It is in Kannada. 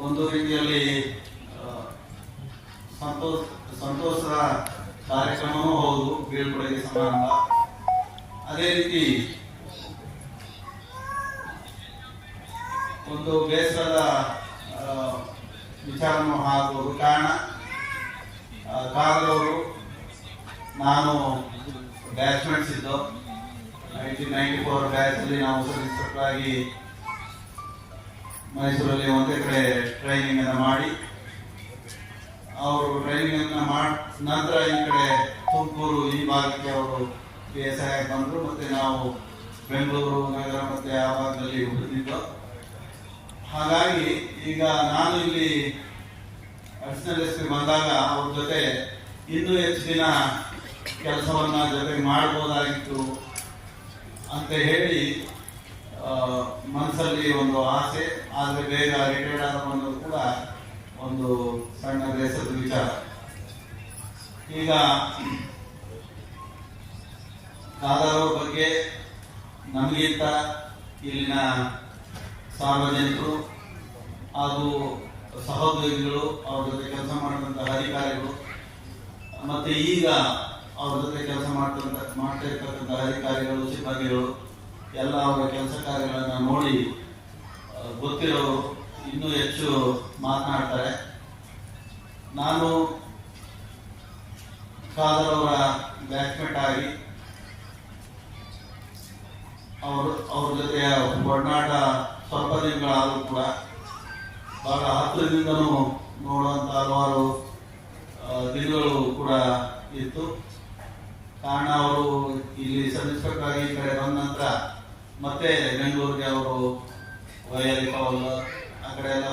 ಒಂದು ರೀತಿಯಲ್ಲಿ ಸಂತೋಷದ ಕಾರ್ಯಕ್ರಮವೂ ಹೌದು, ಬೀಳ್ಕೊಡುಗೆ ಸಮಾರಂಭ. ಅದೇ ರೀತಿ ಒಂದು ಬೇಸರದ ವಿಚಾರನೂ ಆಗ್ಬೋದು. ಕಾರಣ ಕಾರದವರು ನಾನು ಬ್ಯಾಚ್ಮೆಂಟ್ಸ್ ಇದ್ದು 1994 ಬ್ಯಾಚಲ್ಲಿ ನಾವು ಸಬ್ ಆಗಿ ಮೈಸೂರಲ್ಲಿ ಒಂದೇ ಕಡೆ ಟ್ರೈನಿಂಗ್ ಅನ್ನು ಮಾಡಿ, ಅವರು ಟ್ರೈನಿಂಗ್ ಅನ್ನು ಮಾಡಿ ನಂತರ ಈ ಕಡೆ ತುಮಕೂರು ಈ ಭಾಗಕ್ಕೆ ಅವರು PSI ಬಂದರು. ಮತ್ತೆ ನಾವು ಬೆಂಗಳೂರು ನಗರ ಮತ್ತೆ ಆ ಭಾಗದಲ್ಲಿ ಉಳಿದಿದ್ದು. ಹಾಗಾಗಿ ಈಗ ನಾನು ಇಲ್ಲಿ ಅಡಿಷನಲ್ SP ಬಂದಾಗ ಅವ್ರ ಜೊತೆ ಇನ್ನೂ ಹೆಚ್ಚು ದಿನ ಕೆಲಸವನ್ನ ಜೊತೆಗೆ ಮಾಡಬಹುದಾಗಿತ್ತು ಅಂತ ಹೇಳಿ ಮನಸ್ಸಲ್ಲಿ ಒಂದು ಆಸೆ. ಆದರೆ ಬೇಗ ರಿಟೈರ್ಡ್ ಆದ ಅನ್ನೋದು ಕೂಡ ಒಂದು ಸಣ್ಣ ಬೇಸರದ ವಿಚಾರ. ಈಗ ದಾದಾರವ್ರ ಬಗ್ಗೆ ನಮಗಿಂತ ಇಲ್ಲಿನ ಸಾರ್ವಜನಿಕರು ಹಾಗೂ ಸಹೋದ್ಯೋಗಿಗಳು, ಅವ್ರ ಜೊತೆ ಕೆಲಸ ಮಾಡಿದಂತಹ ಅಧಿಕಾರಿಗಳು, ಮತ್ತೆ ಈಗ ಅವ್ರ ಜೊತೆ ಕೆಲಸ ಮಾಡ್ತಾ ಇರ್ತಕ್ಕಂಥ ಅಧಿಕಾರಿಗಳು, ಸಿಬ್ಬಂದಿಗಳು ಎಲ್ಲ ಅವರ ಕೆಲಸ ಕಾರ್ಯಗಳನ್ನು ನೋಡಿ ಗೊತ್ತಿರೋರು ಇನ್ನೂ ಹೆಚ್ಚು ಮಾತನಾಡ್ತಾರೆ. ನಾನು ಖಾದರ್ ಅವರ ಬ್ಯಾಚ್ಮೆಂಟ್ ಆಗಿ ಅವ್ರ ಜೊತೆಯ ಒಡನಾಟ ಸ್ವಲ್ಪ ದಿನಗಳಾದರೂ ಕೂಡ ಬಹಳ ಹತ್ತಿರದಿಂದನೂ ನೋಡುವಂತ ಹಲವಾರು ದಿನಗಳು ಕೂಡ ಇತ್ತು. ಕಾರಣ ಅವರು ಇಲ್ಲಿ ಸಬ್ ಇನ್ಸ್ಪೆಕ್ಟರ್ ಆಗಿ ಈ ಕಡೆ ಬಂದ ನಂತರ ಮತ್ತೆ ಬೆಂಗಳೂರಿಗೆ ಅವರು ವೈಯಾಲಿಕವಲ್ಲ ಆ ಕಡೆ ಎಲ್ಲ